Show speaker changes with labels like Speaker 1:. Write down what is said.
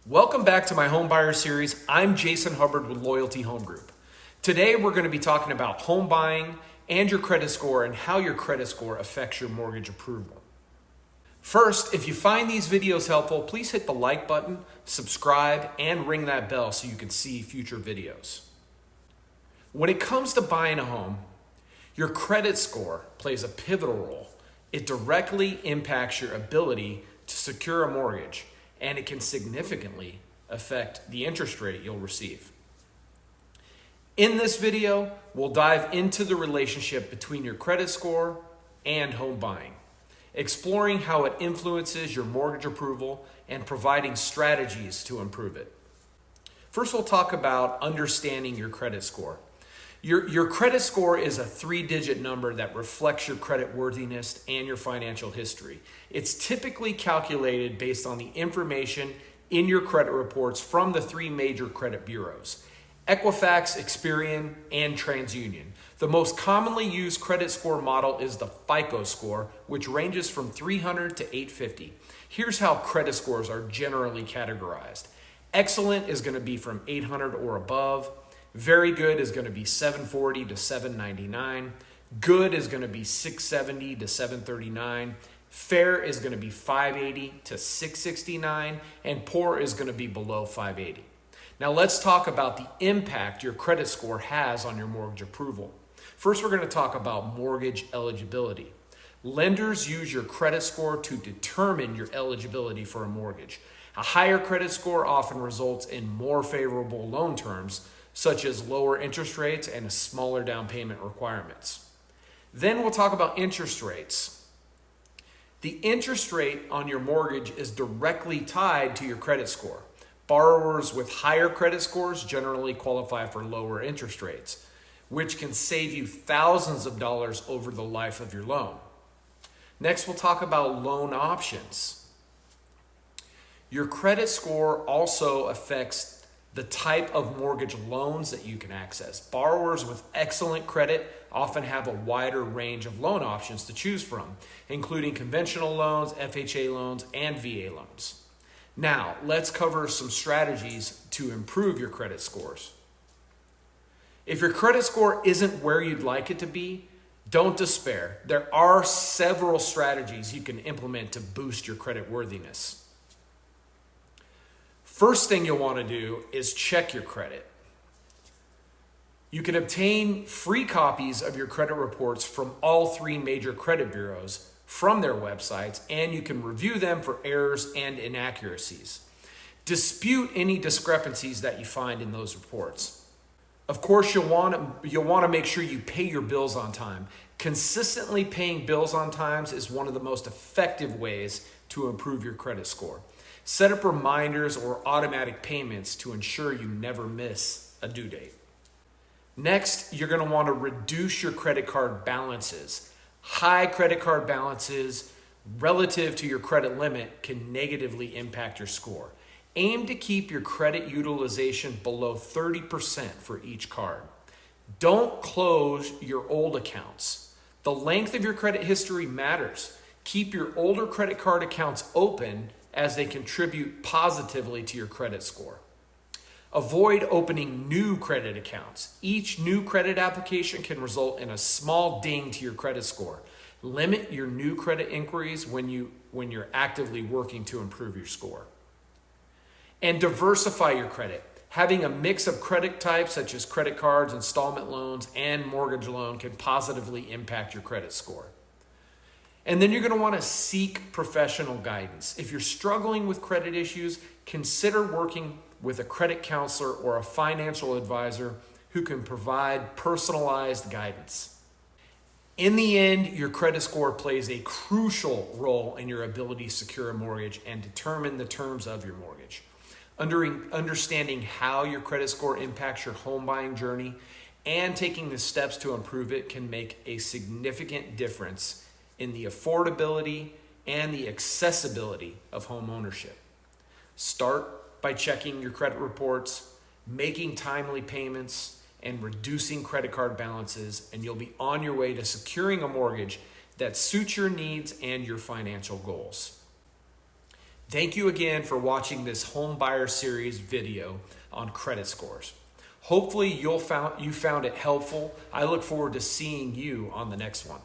Speaker 1: Welcome back to my home buyer series. I'm Jason Hubbard with Loyalty Home Group. Today we're going to be talking about home buying and your credit score and how your credit score affects your mortgage approval. First, if you find these videos helpful, please hit the like button, subscribe, and ring that bell so you can see future videos. When it comes to buying a home, your credit score plays a pivotal role. It directly impacts your ability to secure a mortgage, and it can significantly affect the interest rate you'll receive. In this video, we'll dive into the relationship between your credit score and home buying, exploring how it influences your mortgage approval and providing strategies to improve it. First, we'll talk about understanding your credit score. Your credit score is a 3-digit number that reflects your credit worthiness and your financial history. It's typically calculated based on the information in your credit reports from the 3 major credit bureaus: Equifax, Experian, and TransUnion. The most commonly used credit score model is the FICO score, which ranges from 300 to 850. Here's how credit scores are generally categorized. Excellent is going to be from 800 or above. Very good is going to be 740 to 799. Good is going to be 670 to 739. Fair is going to be 580 to 669. And poor is going to be below 580. Now let's talk about the impact your credit score has on your mortgage approval. First, we're going to talk about mortgage eligibility. Lenders use your credit score to determine your eligibility for a mortgage. A higher credit score often results in more favorable loan terms, such as lower interest rates and smaller down payment requirements. Then we'll talk about interest rates. The interest rate on your mortgage is directly tied to your credit score. Borrowers with higher credit scores generally qualify for lower interest rates, which can save you thousands of dollars over the life of your loan. Next, we'll talk about loan options. Your credit score also affects the type of mortgage loans that you can access. Borrowers with excellent credit often have a wider range of loan options to choose from, including conventional loans, FHA loans, and VA loans. Now, let's cover some strategies to improve your credit scores. If your credit score isn't where you'd like it to be, don't despair. There are several strategies you can implement to boost your credit worthiness. First thing you'll want to do is check your credit. You can obtain free copies of your credit reports from all 3 major credit bureaus from their websites, and you can review them for errors and inaccuracies. Dispute any discrepancies that you find in those reports. Of course, you'll want to make sure you pay your bills on time. Consistently paying bills on time is one of the most effective ways to improve your credit score. Set up reminders or automatic payments to ensure you never miss a due date. Next, you're going to want to reduce your credit card balances. High credit card balances relative to your credit limit can negatively impact your score. Aim to keep your credit utilization below 30% for each card. Don't close your old accounts. The length of your credit history matters. Keep your older credit card accounts open as they contribute positively to your credit score. Avoid opening new credit accounts. Each new credit application can result in a small ding to your credit score. Limit your new credit inquiries when you're actively working to improve your score. And diversify your credit. Having a mix of credit types such as credit cards, installment loans, and mortgage loan can positively impact your credit score. And then you're going to want to seek professional guidance. If you're struggling with credit issues, consider working with a credit counselor or a financial advisor who can provide personalized guidance. In the end, your credit score plays a crucial role in your ability to secure a mortgage and determine the terms of your mortgage. Understanding how your credit score impacts your home buying journey and taking the steps to improve it can make a significant difference in the affordability and the accessibility of home ownership. Start by checking your credit reports, making timely payments, and reducing credit card balances, and you'll be on your way to securing a mortgage that suits your needs and your financial goals. Thank you again for watching this home buyer series video on credit scores. Hopefully you found it helpful. I look forward to seeing you on the next one.